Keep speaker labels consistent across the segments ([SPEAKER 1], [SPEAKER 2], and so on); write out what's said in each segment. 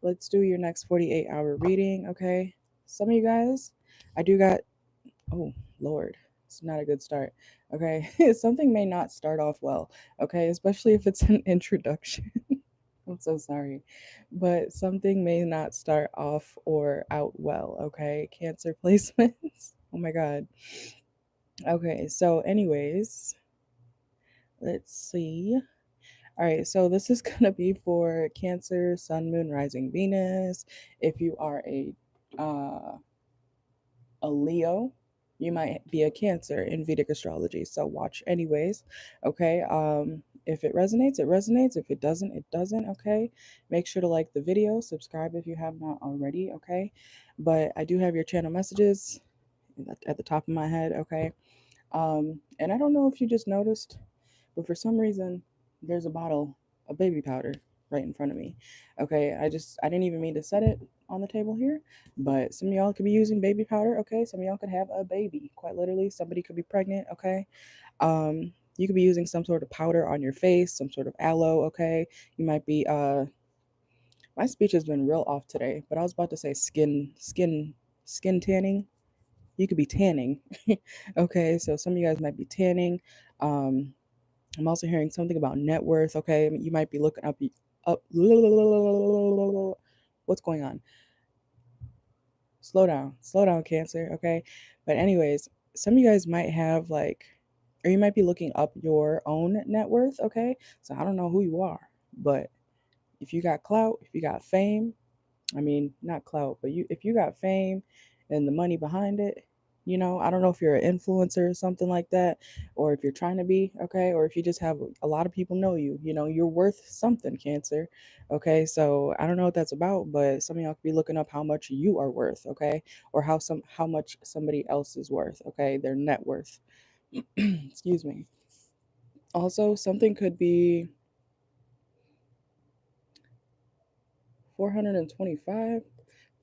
[SPEAKER 1] Let's do your next 48-hour reading, okay? Some of you guys, I do got, oh, Lord, it's not a good start, okay? Something may not start off well, okay? Especially if it's an introduction. I'm so sorry. But something may not start off or out well, okay? Cancer placements. Oh my God. Okay, so, anyways, let's see. All right, so this is going to be for Cancer, Sun, Moon, Rising, Venus. If you are uh, a Leo, you might be a Cancer in Vedic astrology. So watch anyways. Okay. If it resonates, it resonates. If it doesn't, it doesn't. Okay. Make sure to like the video, subscribe if you have not already. Okay. But I do have your channel messages at the top of my head. Okay. And I don't know if you just noticed, but for some reason, there's a bottle of baby powder right in front of me. Okay, I didn't even mean to set it on the table here, but some of y'all could be using baby powder. Okay, some of y'all could have a baby, quite literally. Somebody could be pregnant. Okay, you could be using some sort of powder on your face, some sort of aloe. Okay, you might be my speech has been real off today, but I was about to say skin tanning. You could be tanning. Okay, so some of you guys might be tanning. Um, I'm also hearing something about net worth. Okay, you might be looking up. What's going on? Slow down, Cancer. Okay, but anyways, some of you guys might have like, or you might be looking up your own net worth. Okay, so I don't know who you are, but if you got clout, if you got fame, I mean, not clout, but if you got fame and the money behind it, I don't know if you're an influencer or something like that, or if you're trying to be, okay, or if you just have a lot of people know you, you're worth something, Cancer. Okay, so I don't know what that's about, but some of y'all could be looking up how much you are worth, okay, or how much somebody else is worth, okay, their net worth. Excuse me. Also, something could be 425.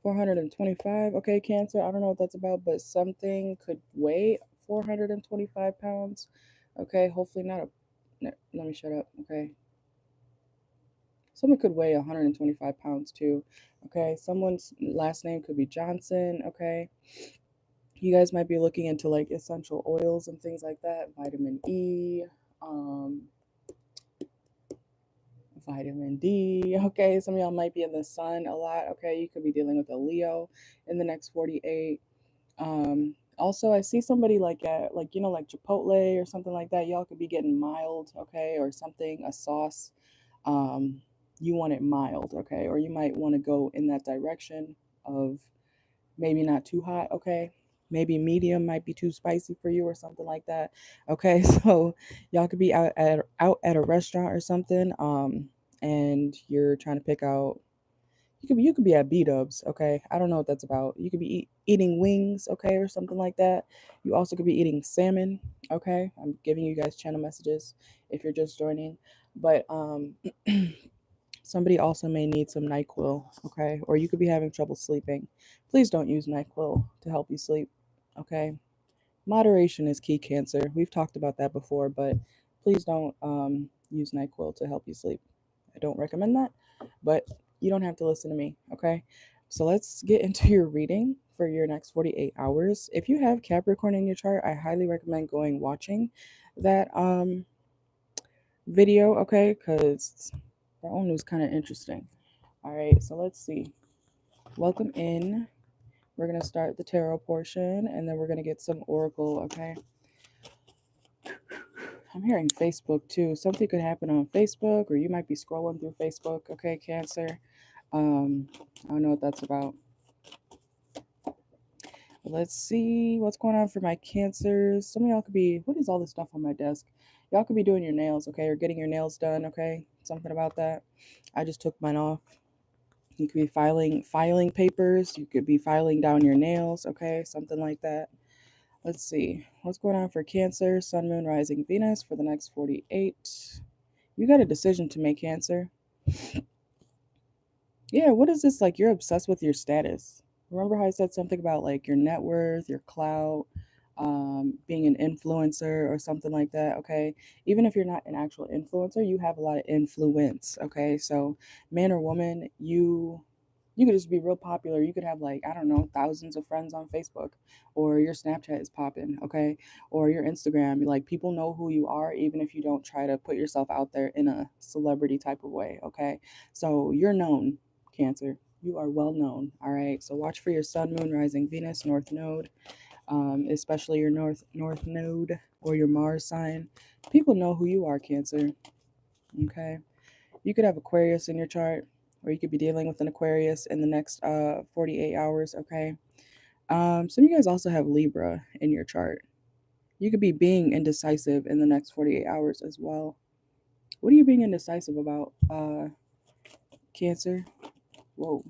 [SPEAKER 1] 425. Okay, Cancer. I don't know what that's about, but something could weigh 425 pounds. Okay, hopefully not a. Let me shut up. Okay. Someone could weigh 125 pounds too. Okay, someone's last name could be Johnson. Okay, you guys might be looking into like essential oils and things like that, vitamin E, um, vitamin D. Okay, some of y'all might be in the sun a lot. Okay, you could be dealing with a Leo in the next 48. Also, I see somebody like at like Chipotle or something like that. Y'all could be getting mild, okay, or something, a sauce. Um, you want it mild, okay, or you might want to go in that direction of maybe not too hot, okay. Maybe medium might be too spicy for you or something like that. Okay, so y'all could be out at a restaurant or something, and you're trying to pick out you could be at B Dubs, okay? I don't know what that's about. You could be eating wings, okay, or something like that. You also could be eating salmon, okay? I'm giving you guys channel messages if you're just joining. But somebody also may need some NyQuil, okay? Or you could be having trouble sleeping. Please don't use NyQuil to help you sleep, okay? Moderation is key, Cancer. We've talked about that before, but please don't use NyQuil to help you sleep. I don't recommend that, but you don't have to listen to me, okay? So let's get into your reading for your next 48 hours. If you have Capricorn in your chart, I highly recommend going watching that video, okay? Because that one was kind of interesting. All right, so let's see. Welcome in. We're going to start the tarot portion and then we're going to get some oracle, okay? I'm hearing Facebook too. Something could happen on Facebook, or you might be scrolling through Facebook. Okay, Cancer. I don't know what that's about. Let's see what's going on for my Cancers. Some of y'all could be. What is all this stuff on my desk? Y'all could be doing your nails, okay, or getting your nails done. Okay, something about that. I just took mine off. You could be filing papers. You could be filing down your nails. Okay, something like that. Let's see. What's going on for Cancer, Sun, Moon, Rising, Venus for the next 48? You got a decision to make, Cancer. Yeah, what is this? Like, you're obsessed with your status. Remember how I said something about like your net worth, your clout? being an influencer or something like that. Okay, even if you're not an actual influencer, you have a lot of influence. Okay, so man or woman, you could just be real popular. You could have, like, I don't know, thousands of friends on Facebook, or your Snapchat is popping, okay, or your Instagram. Like, people know who you are even if you don't try to put yourself out there in a celebrity type of way. Okay, so you're known, Cancer. You are well known. All right, so watch for your sun, moon, rising, Venus, north node, especially your north node or your Mars sign. People know who you are, Cancer. Okay, you could have Aquarius in your chart, or you could be dealing with an Aquarius in the next 48 hours. Okay, some of you guys also have Libra in your chart. You could be being indecisive in the next 48 hours as well. What are you being indecisive about, Cancer? Whoa,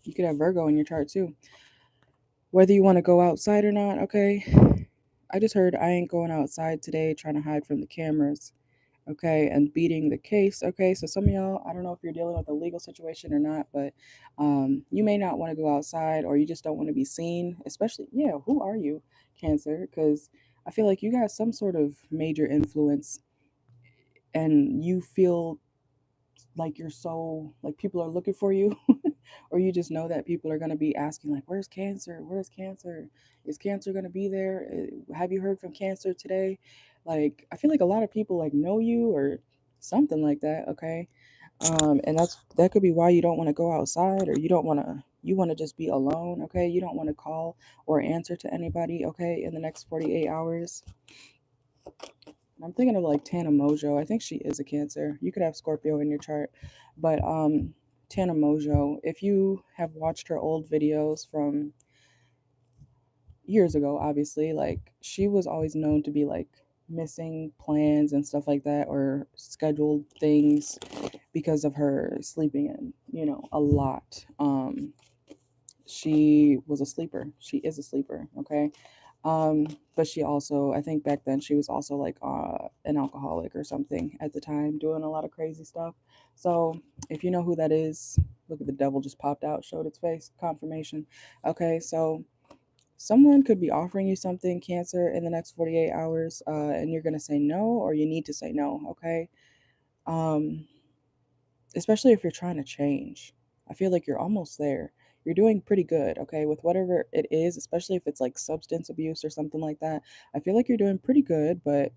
[SPEAKER 1] you could have Virgo in your chart too. Whether you want to go outside or not, okay? I just heard I ain't going outside today, trying to hide from the cameras, okay, and beating the case, okay? So some of y'all, I don't know if you're dealing with a legal situation or not, but you may not want to go outside, or you just don't want to be seen, especially, yeah, who are you, Cancer? Because I feel like you got some sort of major influence, and you feel like you're so, like, people are looking for you, or you just know that people are going to be asking, like, where's Cancer, where's Cancer, is Cancer going to be there, have you heard from Cancer today? Like, I feel like a lot of people, like, know you or something like that. Okay, and that could be why you don't want to go outside, or you want to just be alone. Okay, you don't want to call or answer to anybody, okay, in the next 48 hours. I'm thinking of, like, Tana Mojo. I think she is a Cancer. You could have Scorpio in your chart, but Tana Mojo, if you have watched her old videos from years ago, obviously, like, she was always known to be, like, missing plans and stuff like that, or scheduled things because of her sleeping in, a lot. She was a sleeper. She is a sleeper, okay? But she also, I think back then she was also, like, an alcoholic or something at the time, doing a lot of crazy stuff. So if you know who that is, look at the devil just popped out, showed its face, confirmation. Okay, so someone could be offering you something, Cancer, in the next 48 hours, and you're gonna say no, or you need to say no. Okay, um, especially if you're trying to change. I feel like you're almost there. You're doing pretty good, okay, with whatever it is, especially if it's like substance abuse or something like that. I feel like you're doing pretty good, but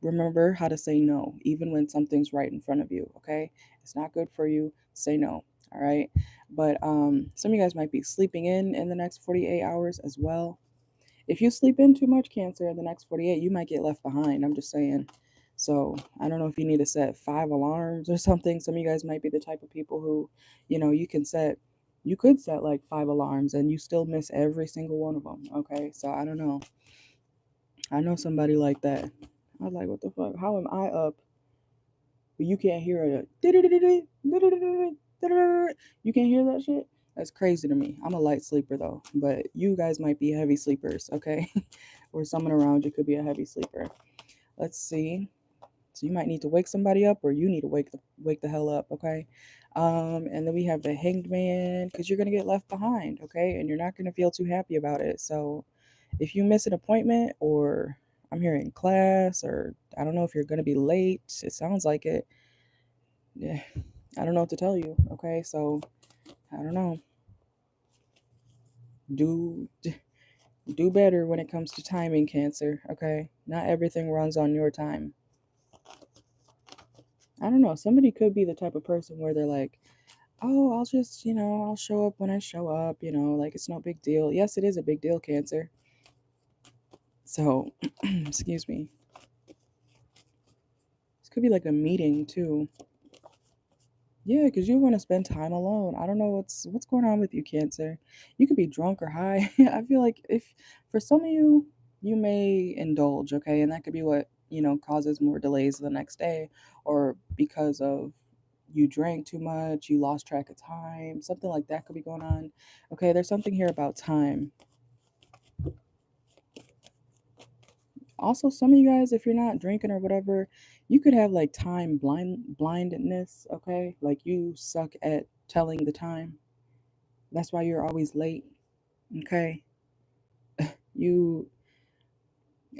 [SPEAKER 1] remember how to say no, even when something's right in front of you, okay? It's not good for you. Say no, all right? But some of you guys might be sleeping in the next 48 hours as well. If you sleep in too much, Cancer, in the next 48, you might get left behind. I'm just saying. So I don't know if you need to set 5 alarms or something. Some of you guys might be the type of people who, you could set like 5 alarms and you still miss every single one of them. Okay. So I don't know. I know somebody like that. I was like, what the fuck? How am I up? But you can't hear it. You can't hear that shit? That's crazy to me. I'm a light sleeper though, but you guys might be heavy sleepers, okay? Or someone around you could be a heavy sleeper. Let's see. So you might need to wake somebody up, or you need to wake the hell up, okay? And then we have the Hanged Man, because you're gonna get left behind, okay? And you're not gonna feel too happy about it. So if you miss an appointment, or I'm hearing class, or I don't know if you're gonna be late, it sounds like it. Yeah, I don't know what to tell you, okay? So I don't know. Do do better when it comes to timing, Cancer, okay? Not everything runs on your time. I don't know. Somebody could be the type of person where they're like, oh, I'll just, I'll show up when I show up, like, it's no big deal. Yes, it is a big deal, Cancer. So, excuse me. This could be like a meeting too. Yeah, because you want to spend time alone. I don't know what's going on with you, Cancer. You could be drunk or high. I feel like, if for some of you, you may indulge, okay, and that could be what causes more delays the next day, or because of you drank too much, you lost track of time, something like that could be going on. Okay, there's something here about time. Also, some of you guys, if you're not drinking or whatever, you could have like time blindness, okay? Like, you suck at telling the time. That's why you're always late, okay? You,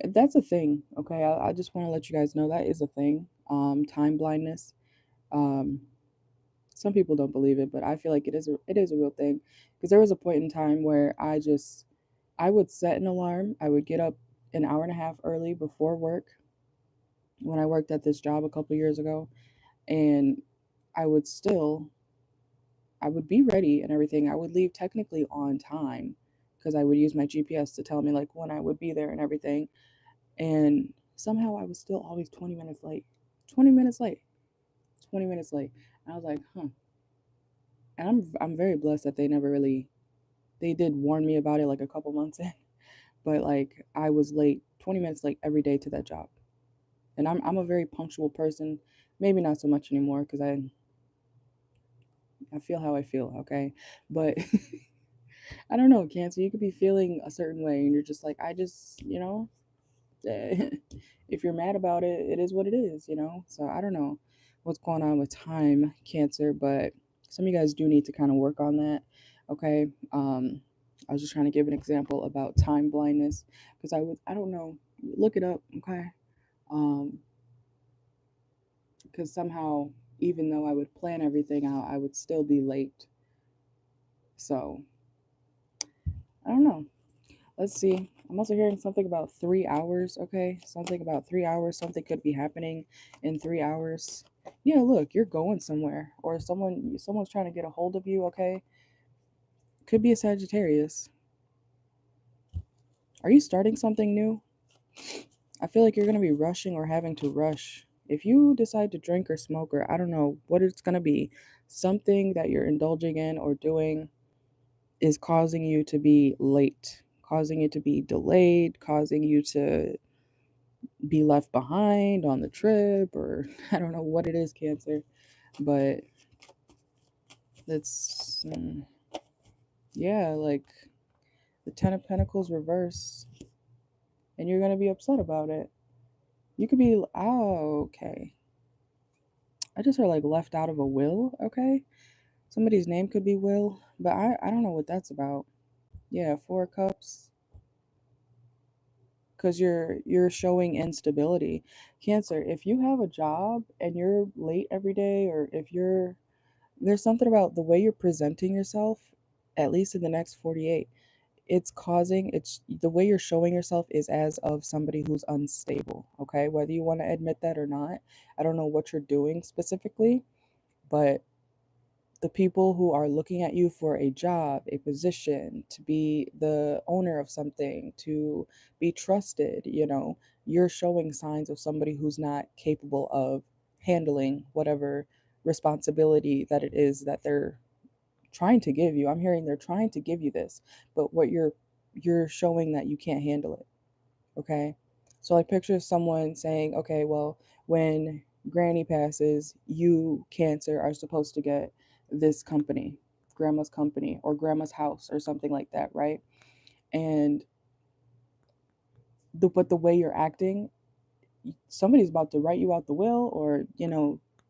[SPEAKER 1] that's a thing, okay? I just want to let you guys know that is a thing. Time blindness. Um, some people don't believe it, but I feel like it is a real thing. Because there was a point in time where I would set an alarm. I would get up an hour and a half early before work when I worked at this job a couple years ago, and I would still I would be ready and everything. I would leave technically on time because I would use my GPS to tell me like when I would be there and everything. And somehow I was still always 20 minutes late. 20 minutes late. 20 minutes late. And I was like, huh. And I'm very blessed that they never really they did warn me about it like a couple months in, but like I was late, 20 minutes late every day to that job. And I'm a very punctual person. Maybe not so much anymore because I feel how I feel, okay? But I don't know, Cancer, you could be feeling a certain way and you're just like, I just, if you're mad about it, it is what it is. So I don't know what's going on with time, Cancer, but some of you guys do need to kind of work on that, okay? I was just trying to give an example about time blindness because I don't know, look it up, okay? Um, because somehow, even though I would plan everything out, I would still be late. So I don't know. Let's see. I'm also hearing something about 3 hours. Okay, something about 3 hours. Something could be happening in 3 hours. Yeah, look, you're going somewhere, or someone's trying to get a hold of you. Okay, could be a Sagittarius. Are you starting something new? I feel like you're gonna be rushing or having to rush. If you decide to drink or smoke, or I don't know what it's gonna be, something that you're indulging in or doing is causing you to be late, causing you to be delayed, causing you to be left behind on the trip, or I don't know what it is, Cancer, but it's yeah, like the 10 of Pentacles reverse, and you're gonna be upset about it. You could be, oh, okay. I just heard like left out of a will. Okay, somebody's name could be Will, but I don't know what that's about. Yeah, 4 of Cups, because you're showing instability, Cancer. If you have a job and you're late every day, or if you're there's something about the way you're presenting yourself, at least in the next 48, it's the way you're showing yourself is as of somebody who's unstable, okay? Whether you want to admit that or not, I don't know what you're doing specifically, but the people who are looking at you for a job, a position, to be the owner of something, to be trusted, you're showing signs of somebody who's not capable of handling whatever responsibility that it is that they're trying to give you. I'm hearing they're trying to give you this, but what you're showing that you can't handle it. Okay? So like picture someone saying, "Okay, well, when granny passes, you Cancer are supposed to get this company, grandma's company or grandma's house or something like that, right?" And the way you're acting, somebody's about to write you out the will, or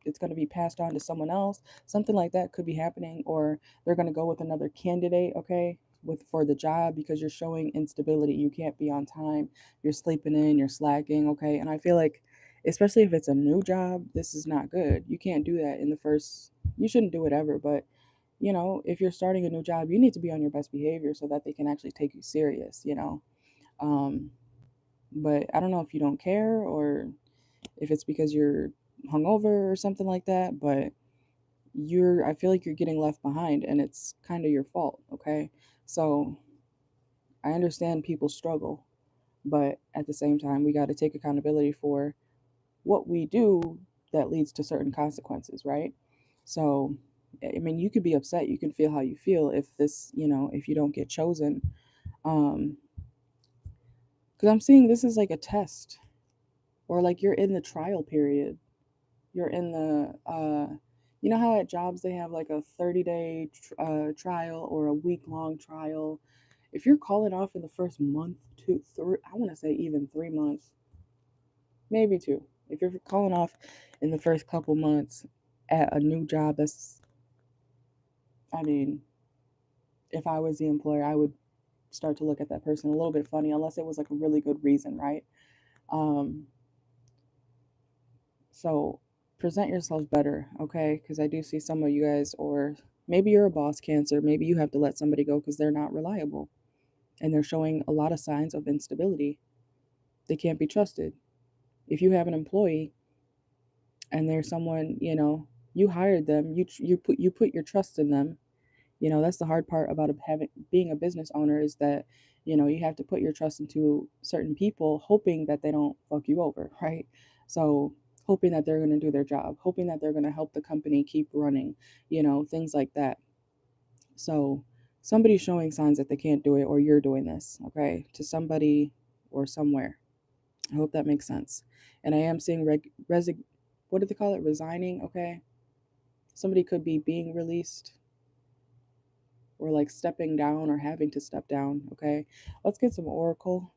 [SPEAKER 1] it's going to be passed on to someone else, something like that could be happening, or they're going to go with another candidate, okay, with for the job, because you're showing instability. You can't be on time, you're sleeping in, you're slacking, okay? And I feel like, especially if it's a new job, this is not good. You can't do that in the first, you shouldn't do it ever, but if you're starting a new job, you need to be on your best behavior so that they can actually take you serious. um but I don't know if you don't care, or if it's because you're hungover or something like that, but I feel like you're getting left behind and it's kind of your fault, okay? So I understand people struggle, but at the same time, we got to take accountability for what we do that leads to certain consequences, right? So, I mean, you could be upset, you can feel how you feel if if you don't get chosen. Um, because I'm seeing this is like a test, or like you're in the trial period. You're in the you know how at jobs they have like a 30-day trial or a week-long trial. If you're calling off in the first month, 2 3, I want to say even 3 months, maybe two. If you're calling off in the first couple months at a new job, I mean, if I was the employer, I would start to look at that person a little bit funny, unless it was like a really good reason, right? So present yourself better, okay? Because I do see some of you guys, or maybe you're a boss, Cancer. Maybe you have to let somebody go because they're not reliable and they're showing a lot of signs of instability. They can't be trusted. If you have an employee and there's someone, you hired them, you put your trust in them. That's the hard part about being a business owner, is that you have to put your trust into certain people, hoping that they don't fuck you over, right? So hoping that they're going to do their job, hoping that they're going to help the company keep running, things like that. So somebody's showing signs that they can't do it, or you're doing this, okay, to somebody or somewhere. I hope that makes sense. And I am seeing what do they call it, resigning, okay? Somebody could be being released, or like stepping down, or having to step down, okay? Let's get some oracle.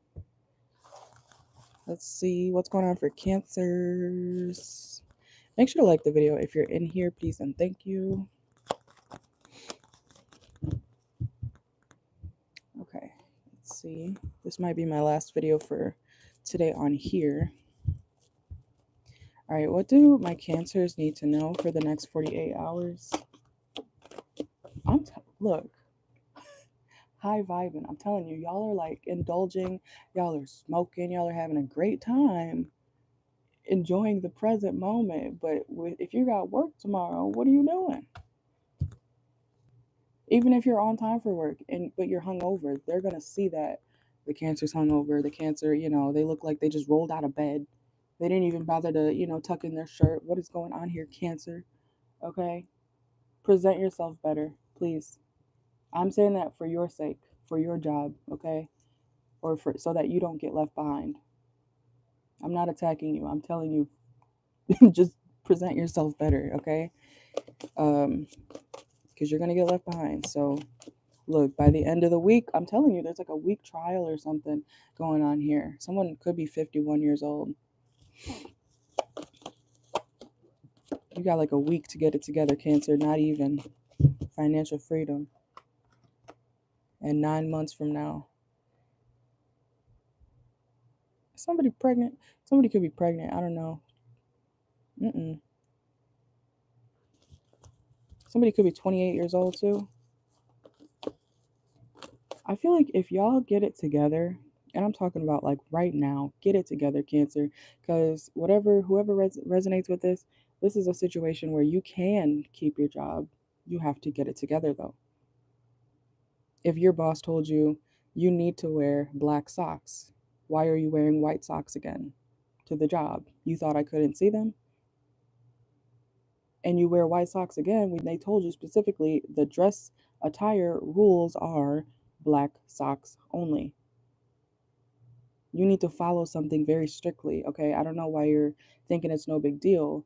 [SPEAKER 1] Let's see what's going on for Cancers. Make sure to like the video if you're in here, please and thank you. Okay, let's see. This might be my last video for today on here. All right, what do my Cancers need to know for the next 48 hours? Look, high vibing. I'm telling you, y'all are like indulging, y'all are smoking, y'all are having a great time, enjoying the present moment. But if you got work tomorrow, what are you doing? Even if you're on time for work but you're hungover, they're gonna see that the Cancer's hungover. The Cancer, they look like they just rolled out of bed. They didn't even bother to, tuck in their shirt. What is going on here, Cancer? Okay, present yourself better, please. I'm saying that for your sake, for your job, okay, or so that you don't get left behind. I'm not attacking you. I'm telling you, just present yourself better, okay? Because you're gonna get left behind. So look, by the end of the week, I'm telling you, there's like a week trial or something going on here. Someone could be 51 years old. You got like a week to get it together, Cancer. Not even. Financial freedom. And 9 months from now. Somebody pregnant? Somebody could be pregnant. I don't know. Somebody could be 28 years old too. I feel like if y'all get it together, and I'm talking about like right now, get it together, Cancer, because whoever resonates with this is a situation where you can keep your job. You have to get it together though. If your boss told you you need to wear black socks, why are you wearing white socks again to the job? You thought I couldn't see them? And you wear white socks again when they told you specifically the dress attire rules are black socks only. You need to follow something very strictly, okay? I don't know why you're thinking it's no big deal,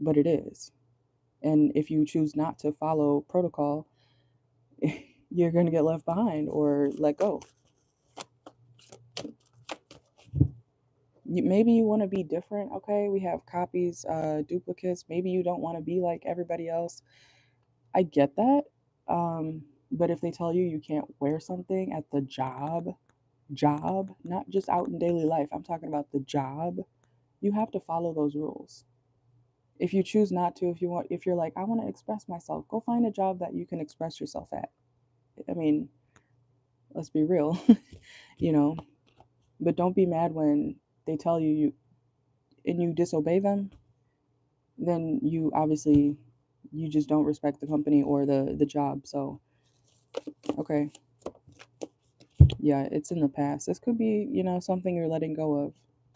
[SPEAKER 1] but it is. And if you choose not to follow protocol, you're going to get left behind or let go. Maybe you want to be different, okay? We have copies, duplicates. Maybe you don't want to be like everybody else. I get that. But if they tell you you can't wear something at the job, not just out in daily life, I'm talking about the job, you have to follow those rules. If you choose not to, if you're like, I want to express myself, go find a job that you can express yourself at. I mean, let's be real, but don't be mad when they tell you and you disobey them. Then you obviously, you just don't respect the company or the job. So, okay. Yeah, it's in the past. This could be, something you're letting go of.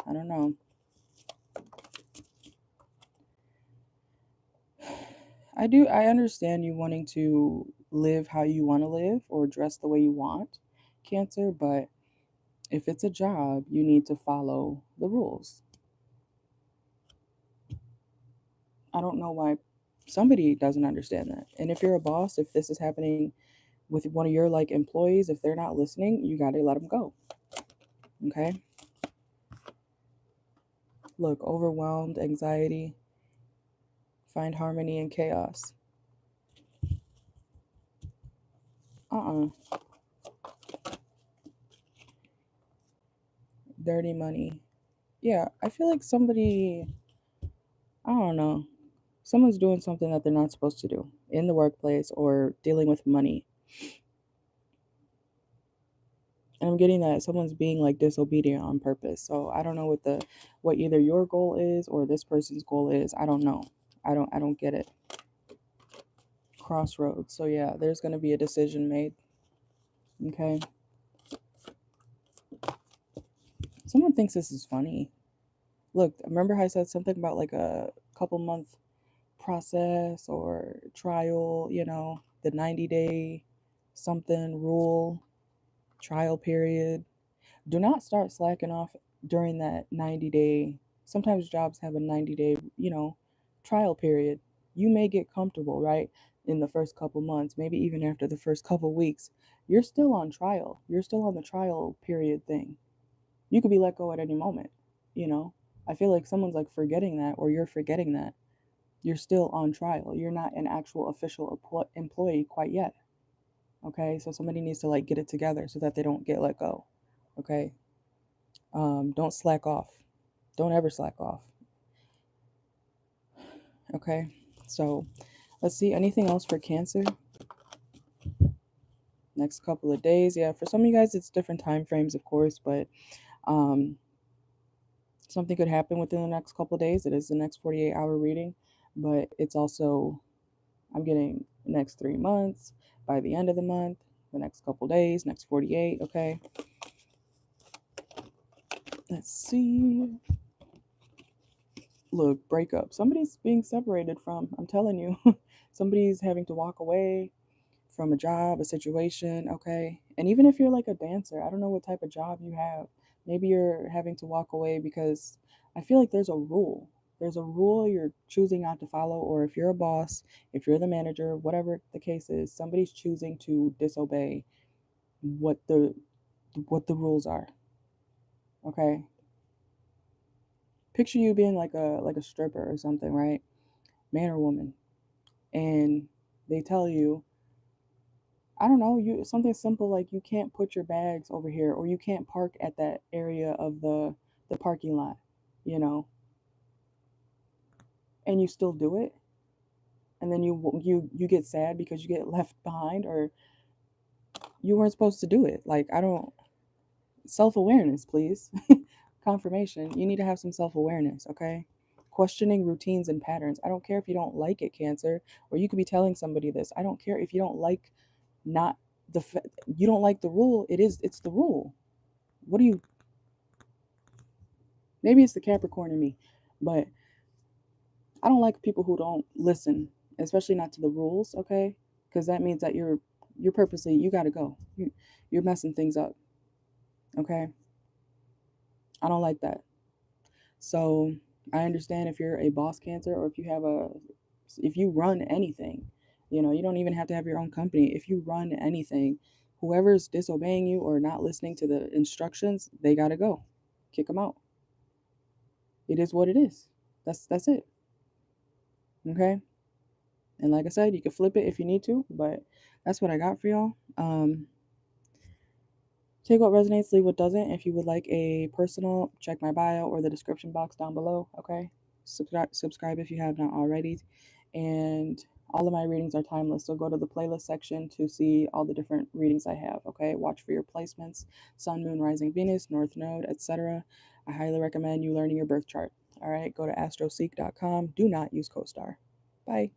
[SPEAKER 1] I don't know. I understand you wanting to live how you want to live or dress the way you want, Cancer, but if it's a job, you need to follow the rules. I don't know why somebody doesn't understand that. And if you're a boss, if this is happening with one of your like employees, if they're not listening, you got to let them go. Okay? Look, overwhelmed, anxiety, find harmony in chaos. Dirty money. Yeah, I feel like somebody, I don't know, someone's doing something that they're not supposed to do in the workplace or dealing with money. And I'm getting that someone's being like disobedient on purpose. So I don't know what either your goal is or this person's goal is. I don't know. I don't get it. Crossroads. So yeah, there's going to be a decision made. Okay. Someone thinks this is funny. Look, remember how I said something about like a couple month process or trial, the 90-day something rule, trial period. Do not start slacking off during that 90-day. Sometimes jobs have a 90-day, trial period. You may get comfortable, right? In the first couple months, maybe even after the first couple weeks, you're still on trial. You're still on the trial period thing. You could be let go at any moment, you know? I feel like someone's like forgetting that, or you're forgetting that. You're still on trial. You're not an actual official employee quite yet. Okay? So somebody needs to like get it together so that they don't get let go. Okay? Don't slack off. Don't ever slack off. Okay? So let's see. Anything else for Cancer? Next couple of days. Yeah, for some of you guys, it's different time frames, of course, but um, something could happen within the next couple of days. It is the next 48-hour reading, but it's also, I'm getting the next 3 months, by the end of the month, the next couple of days, next 48. Okay. Let's see. Look, breakup. Somebody's being separated from, I'm telling you, somebody's having to walk away from a job, a situation, okay? And even if you're like a dancer, I don't know what type of job you have. Maybe you're having to walk away because I feel like there's a rule. There's a rule you're choosing not to follow, or if you're a boss, if you're the manager, whatever the case is, somebody's choosing to disobey what the rules are. Okay? Picture you being like a stripper or something, right? Man or woman. And they tell you, I don't know, you something simple like you can't put your bags over here or you can't park at that area of the parking lot, you know, and you still do it, and then you get sad because you get left behind or you weren't supposed to do it. Like I don't self-awareness, please. Confirmation. You need to have some self-awareness, okay? Questioning routines and patterns. I don't care if you don't like it, Cancer, or you could be telling somebody this. I don't care if you don't like not you don't like the rule. It's the rule. What do you Maybe it's the Capricorn in me, but I don't like people who don't listen, especially not to the rules, okay? Because that means that you're purposely you got to go. You're messing things up, okay? I don't like that. So I understand if you're a boss Cancer or if you run anything, you don't even have to have your own company. If you run anything, whoever's disobeying you or not listening to the instructions, they got to go. Kick them out. It is what it is. That's it. Okay? And like I said, you can flip it if you need to, but that's what I got for y'all. Take what resonates, leave what doesn't. If you would like a personal, check my bio or the description box down below. Okay, subscribe if you have not already. And all of my readings are timeless, so go to the playlist section to see all the different readings I have. Okay, watch for your placements: Sun, Moon, Rising, Venus, North Node, etc. I highly recommend you learning your birth chart. All right, go to astroseek.com. Do not use CoStar. Bye.